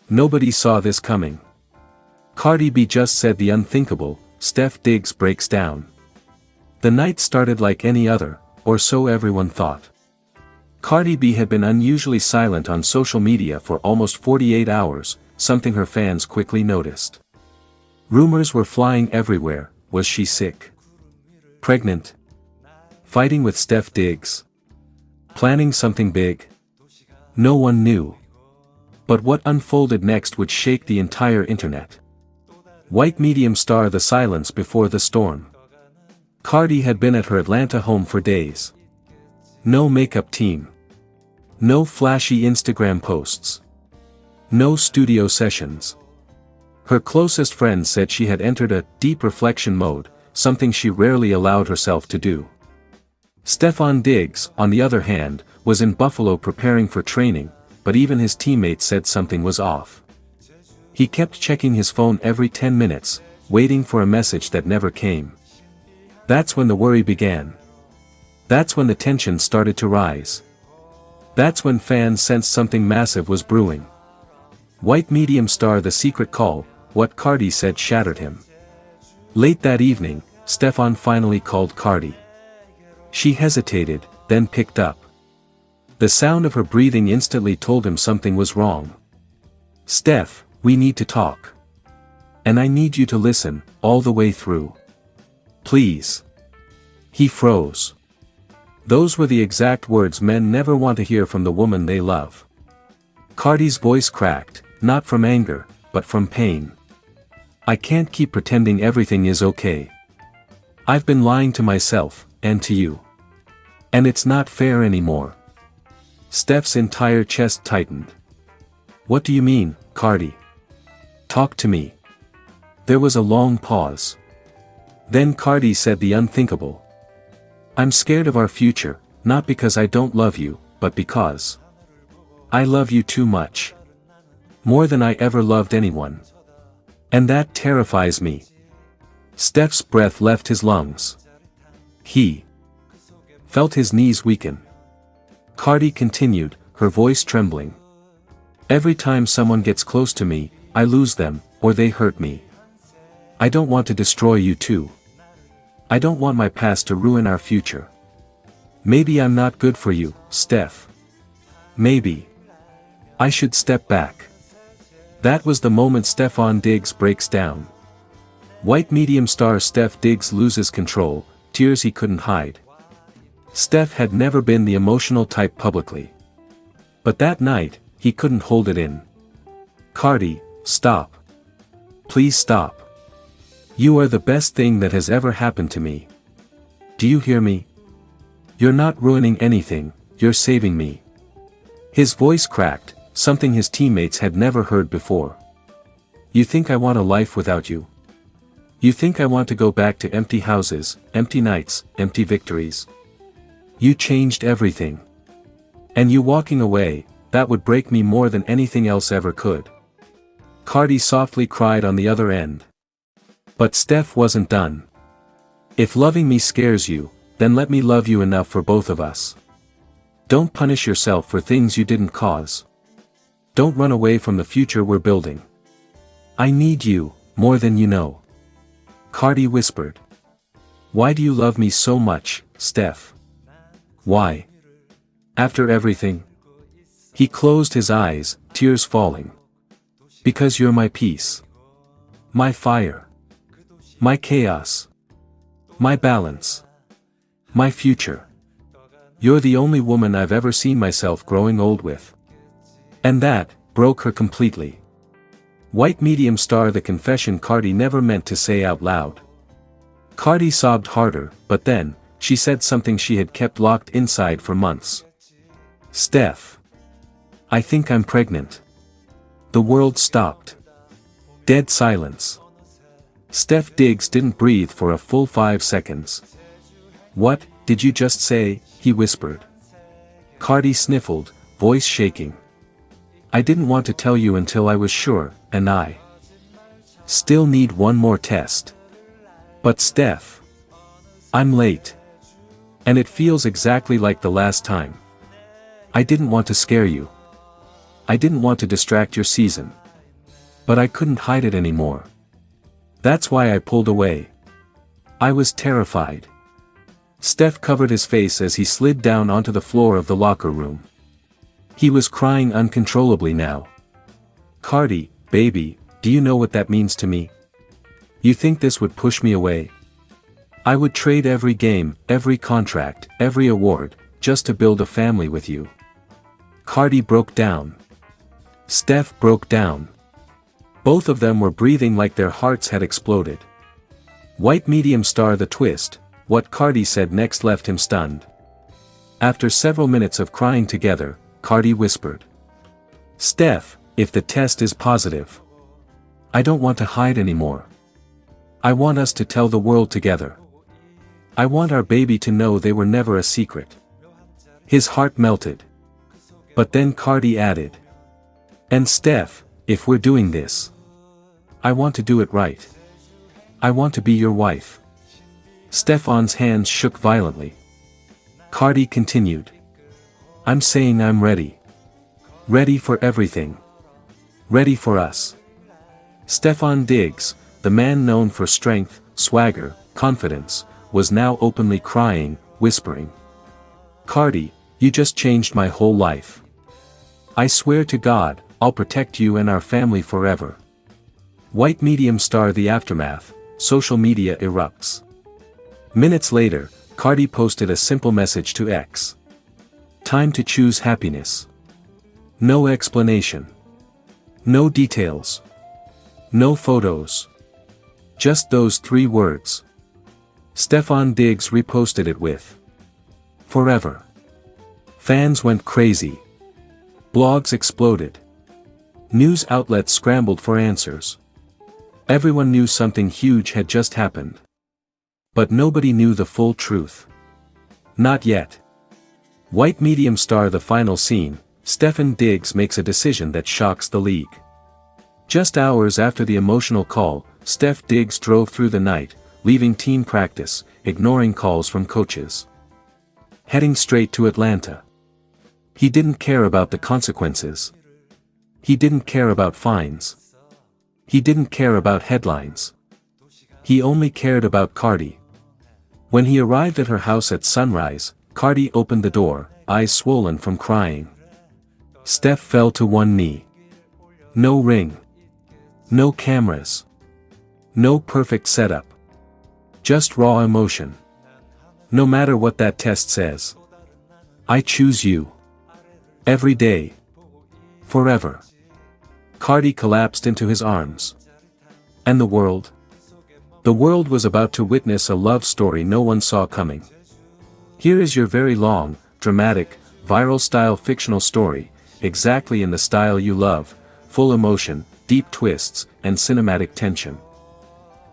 Nobody saw this coming. Cardi B just said the unthinkable, Stef Diggs breaks down. The night started like any other, or so everyone thought. Cardi B had been unusually silent on social media for almost 48 hours, something her fans quickly noticed. Rumors were flying everywhere. Was she sick? Pregnant? Fighting with Stef Diggs? Planning something big? No one knew. But what unfolded next would shake the entire internet. White medium star: the silence before the storm. Cardi had been at her Atlanta home for days. No makeup team. No flashy Instagram posts. No studio sessions. Her closest friends said she had entered a deep reflection mode, something she rarely allowed herself to do. Stefon Diggs, on the other hand, was in Buffalo preparing for training, but even his teammates said something was off. He kept checking his phone every 10 minutes, waiting for a message that never came. That's when the worry began. That's when the tension started to rise. That's when fans sensed something massive was brewing. White medium star: the secret call. What Cardi said shattered him. Late that evening, Stefon finally called Cardi. She hesitated, then picked up. The sound of her breathing instantly told him something was wrong. "Stef, we need to talk. And I need you to listen, all the way through. Please." He froze. Those were the exact words men never want to hear from the woman they love. Cardi's voice cracked, not from anger, but from pain. "I can't keep pretending everything is okay. I've been lying to myself, and to you. And it's not fair anymore." Stef's entire chest tightened. "What do you mean, Cardi? Talk to me." There was a long pause. Then Cardi said the unthinkable. "I'm scared of our future, not because I don't love you, but because I love you too much. More than I ever loved anyone. And that terrifies me." Stef's breath left his lungs. He felt his knees weaken. Cardi continued, her voice trembling. "Every time someone gets close to me, I lose them, or they hurt me. I don't want to destroy you too. I don't want my past to ruin our future. Maybe I'm not good for you, Stef. Maybe I should step back." That was the moment Stefon Diggs breaks down. White medium star Stef Diggs loses control, tears he couldn't hide. Stef had never been the emotional type publicly. But that night, he couldn't hold it in. "Cardi, stop. Please stop. You are the best thing that has ever happened to me. Do you hear me? You're not ruining anything, you're saving me." His voice cracked, something his teammates had never heard before. "You think I want a life without you? You think I want to go back to empty houses, empty nights, empty victories? You changed everything. And you walking away, that would break me more than anything else ever could." Cardi softly cried on the other end. But Stef wasn't done. "If loving me scares you, then let me love you enough for both of us. Don't punish yourself for things you didn't cause. Don't run away from the future we're building. I need you, more than you know." Cardi whispered. "Why do you love me so much, Stef? Why? After everything?" He closed his eyes, tears falling. "Because you're my peace. My fire. My chaos. My balance. My future. You're the only woman I've ever seen myself growing old with." And that broke her completely. White medium star: the confession Cardi never meant to say out loud. Cardi sobbed harder, but then, she said something she had kept locked inside for months. "Stef. I think I'm pregnant." The world stopped. Dead silence. Stef Diggs didn't breathe for a full 5 seconds. "What did you just say?" he whispered. Cardi sniffled, voice shaking. "I didn't want to tell you until I was sure, and I still need one more test. But Stef, I'm late. And it feels exactly like the last time. I didn't want to scare you. I didn't want to distract your season. But I couldn't hide it anymore. That's why I pulled away. I was terrified. Stef covered his face as he slid down onto the floor of the locker room. He was crying uncontrollably now. Cardi, baby, do you know what that means to me? You think this would push me away? I would trade every game, every contract, every award, just to build a family with you. Cardi broke down. Stef broke down. Both of them were breathing like their hearts had exploded. White medium star the twist, what Cardi said next left him stunned. After several minutes of crying together, Cardi whispered. Stef, if the test is positive, I don't want to hide anymore. I want us to tell the world together. I want our baby to know they were never a secret. His heart melted. But then Cardi added. And Stef, if we're doing this, I want to do it right. I want to be your wife. Stefan's hands shook violently. Cardi continued. I'm saying I'm ready. Ready for everything. Ready for us. Stefan Diggs, the man known for strength, swagger, confidence, was now openly crying, whispering. Cardi, you just changed my whole life. I swear to God, I'll protect you and our family forever. White medium star the aftermath, social media erupts. Minutes later, Cardi posted a simple message to X. Time to choose happiness. No explanation. No details. No photos. Just those 3 words. Stefan Diggs reposted it with. Forever. Fans went crazy. Blogs exploded. News outlets scrambled for answers. Everyone knew something huge had just happened. But nobody knew the full truth. Not yet. White medium star the final scene, Stefan Diggs makes a decision that shocks the league. Just hours after the emotional call, Stef Diggs drove through the night, leaving team practice, ignoring calls from coaches. Heading straight to Atlanta. He didn't care about the consequences. He didn't care about fines. He didn't care about headlines. He only cared about Cardi. When he arrived at her house at sunrise, Cardi opened the door, eyes swollen from crying. Stef fell to one knee. No ring. No cameras. No perfect setup. Just raw emotion. No matter what that test says. I choose you. Every day. Forever. Cardi collapsed into his arms. And the world? The world was about to witness a love story no one saw coming. Here is your very long, dramatic, viral-style fictional story, exactly in the style you love, full emotion, deep twists, and cinematic tension.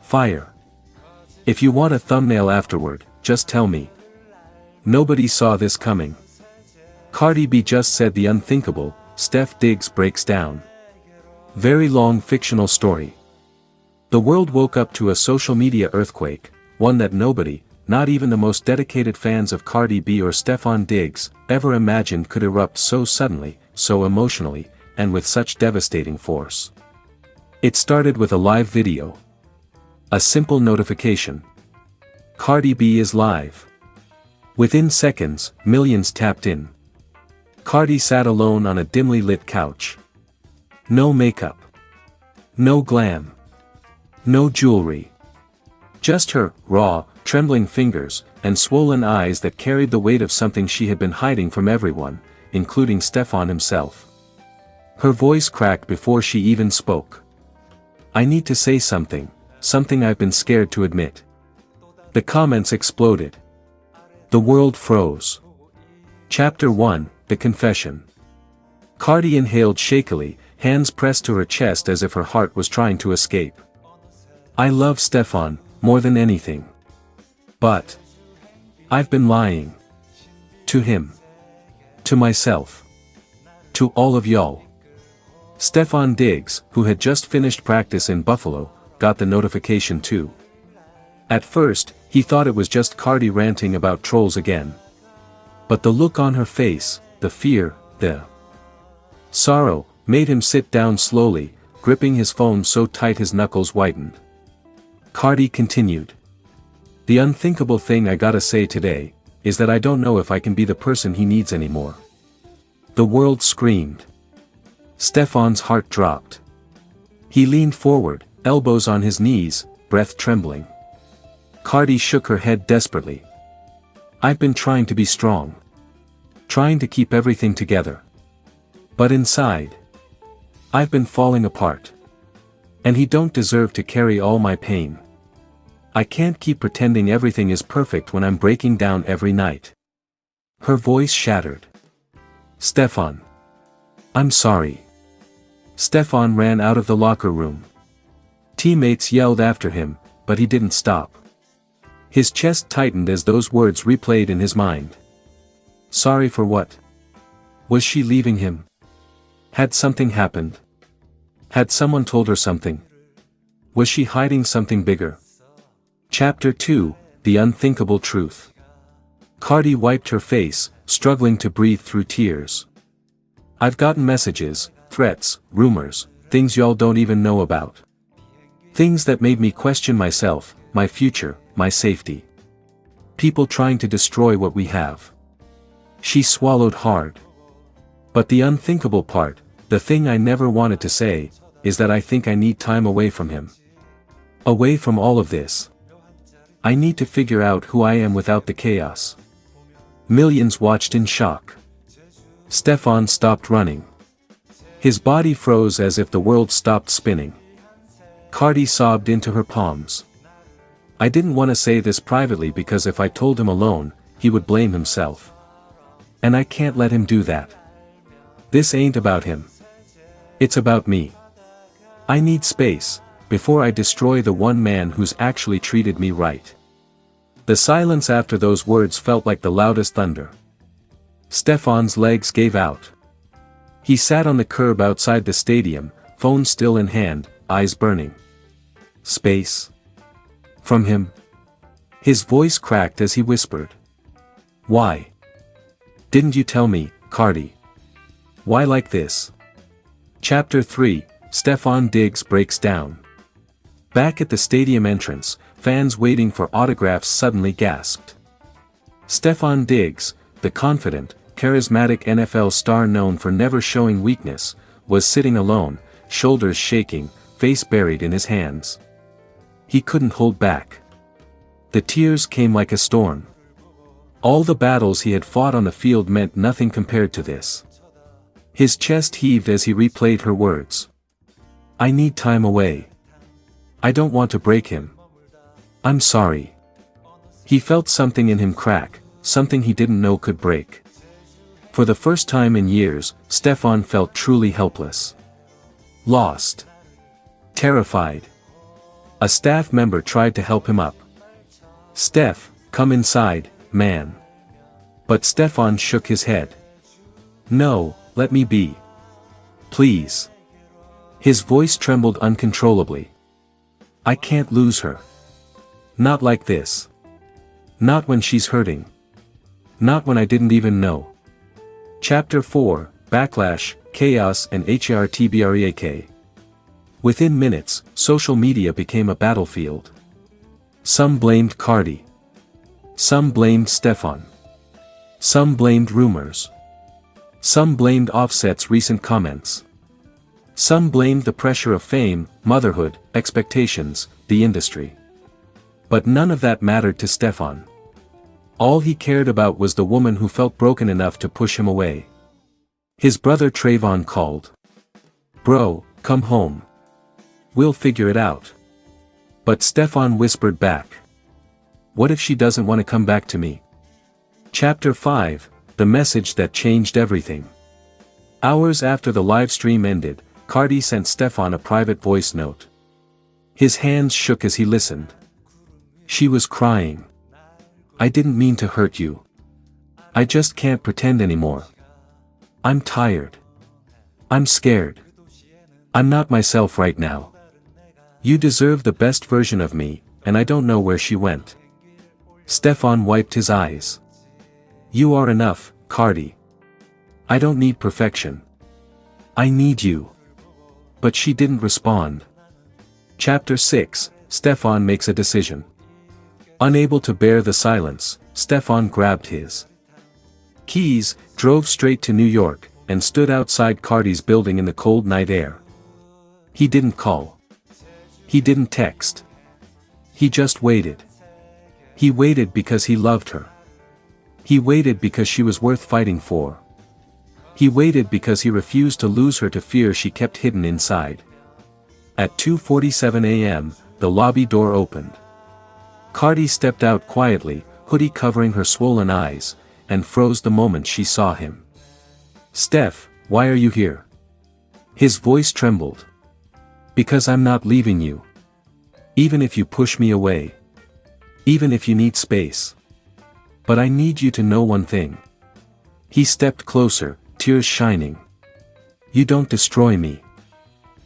Fire. If you want a thumbnail afterward, just tell me. Nobody saw this coming. Cardi B just said the unthinkable, Stef Diggs breaks down. Very long fictional story. The world woke up to a social media earthquake, one that nobody, not even the most dedicated fans of Cardi B or Stefan Diggs, ever imagined could erupt so suddenly, so emotionally, and with such devastating force. It started with a live video. A simple notification. Cardi B is live. Within seconds, millions tapped in. Cardi sat alone on a dimly lit couch. No makeup. No glam. No jewelry. Just her, raw, trembling fingers, and swollen eyes that carried the weight of something she had been hiding from everyone, including Stefan himself. Her voice cracked before she even spoke. I need to say something, something I've been scared to admit. The comments exploded. The world froze. Chapter 1, The Confession. Cardi inhaled shakily, hands pressed to her chest as if her heart was trying to escape. I love Stefan, more than anything. But I've been lying. To him. To myself. To all of y'all. Stefan Diggs, who had just finished practice in Buffalo, got the notification too. At first, he thought it was just Cardi ranting about trolls again. But the look on her face, the fear, the sorrow, made him sit down slowly, gripping his phone so tight his knuckles whitened. Cardi continued. The unthinkable thing I gotta say today, is that I don't know if I can be the person he needs anymore. The world screamed. Stefan's heart dropped. He leaned forward, elbows on his knees, breath trembling. Cardi shook her head desperately. I've been trying to be strong. Trying to keep everything together. But inside, I've been falling apart. And he don't deserve to carry all my pain. I can't keep pretending everything is perfect when I'm breaking down every night. Her voice shattered. Stefan. I'm sorry. Stefan ran out of the locker room. Teammates yelled after him, but he didn't stop. His chest tightened as those words replayed in his mind. Sorry for what? Was she leaving him? Had something happened? Had someone told her something? Was she hiding something bigger? Chapter 2, The Unthinkable Truth. Cardi wiped her face, struggling to breathe through tears. I've gotten messages, threats, rumors, things y'all don't even know about. Things that made me question myself, my future, my safety. People trying to destroy what we have. She swallowed hard. But the unthinkable part, the thing I never wanted to say, is that I think I need time away from him. Away from all of this. I need to figure out who I am without the chaos. Millions watched in shock. Stefan stopped running. His body froze as if the world stopped spinning. Cardi sobbed into her palms. I didn't want to say this privately because if I told him alone, he would blame himself. And I can't let him do that. This ain't about him. It's about me. I need space, before I destroy the one man who's actually treated me right. The silence after those words felt like the loudest thunder. Stefan's legs gave out. He sat on the curb outside the stadium, phone still in hand, eyes burning. Space? From him? His voice cracked as he whispered. Why? Didn't you tell me, Cardi? Why like this? Chapter 3, Stefan Diggs breaks down. Back at the stadium entrance, fans waiting for autographs suddenly gasped. Stefan Diggs, the confident, charismatic NFL star known for never showing weakness, was sitting alone, shoulders shaking, face buried in his hands. He couldn't hold back. The tears came like a storm. All the battles he had fought on the field meant nothing compared to this. His chest heaved as he replayed her words. I need time away. I don't want to break him. I'm sorry. He felt something in him crack, something he didn't know could break. For the first time in years, Stefan felt truly helpless. Lost. Terrified. A staff member tried to help him up. Stef, come inside, man. But Stefan shook his head. No, let me be. Please. His voice trembled uncontrollably. I can't lose her. Not like this. Not when she's hurting. Not when I didn't even know. Chapter 4, Backlash, Chaos and Heartbreak. Within minutes, social media became a battlefield. Some blamed Cardi. Some blamed Stefan. Some blamed rumors. Some blamed Offset's recent comments. Some blamed the pressure of fame, motherhood, expectations, the industry. But none of that mattered to Stefan. All he cared about was the woman who felt broken enough to push him away. His brother Trayvon called. Bro, come home. We'll figure it out. But Stefan whispered back. What if she doesn't want to come back to me? Chapter 5, The Message That Changed Everything. Hours after the live stream ended, Cardi sent Stefan a private voice note. His hands shook as he listened. She was crying. I didn't mean to hurt you. I just can't pretend anymore. I'm tired. I'm scared. I'm not myself right now. You deserve the best version of me, and I don't know where she went. Stefan wiped his eyes. You are enough, Cardi. I don't need perfection. I need you. But she didn't respond. Chapter 6, Stefan makes a decision. Unable to bear the silence, Stefan grabbed his keys, drove straight to New York, and stood outside Cardi's building in the cold night air. He didn't call. He didn't text. He just waited. He waited because he loved her. He waited because she was worth fighting for. He waited because he refused to lose her to fear she kept hidden inside. At 2:47 a.m., the lobby door opened. Cardi stepped out quietly, hoodie covering her swollen eyes, and froze the moment she saw him. "Stef, why are you here?" His voice trembled. "Because I'm not leaving you. Even if you push me away. Even if you need space. But I need you to know one thing." He stepped closer, tears shining. "You don't destroy me.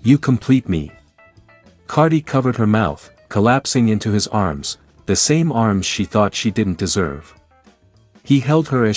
You complete me." Cardi covered her mouth, collapsing into his arms, the same arms she thought she didn't deserve. He held her as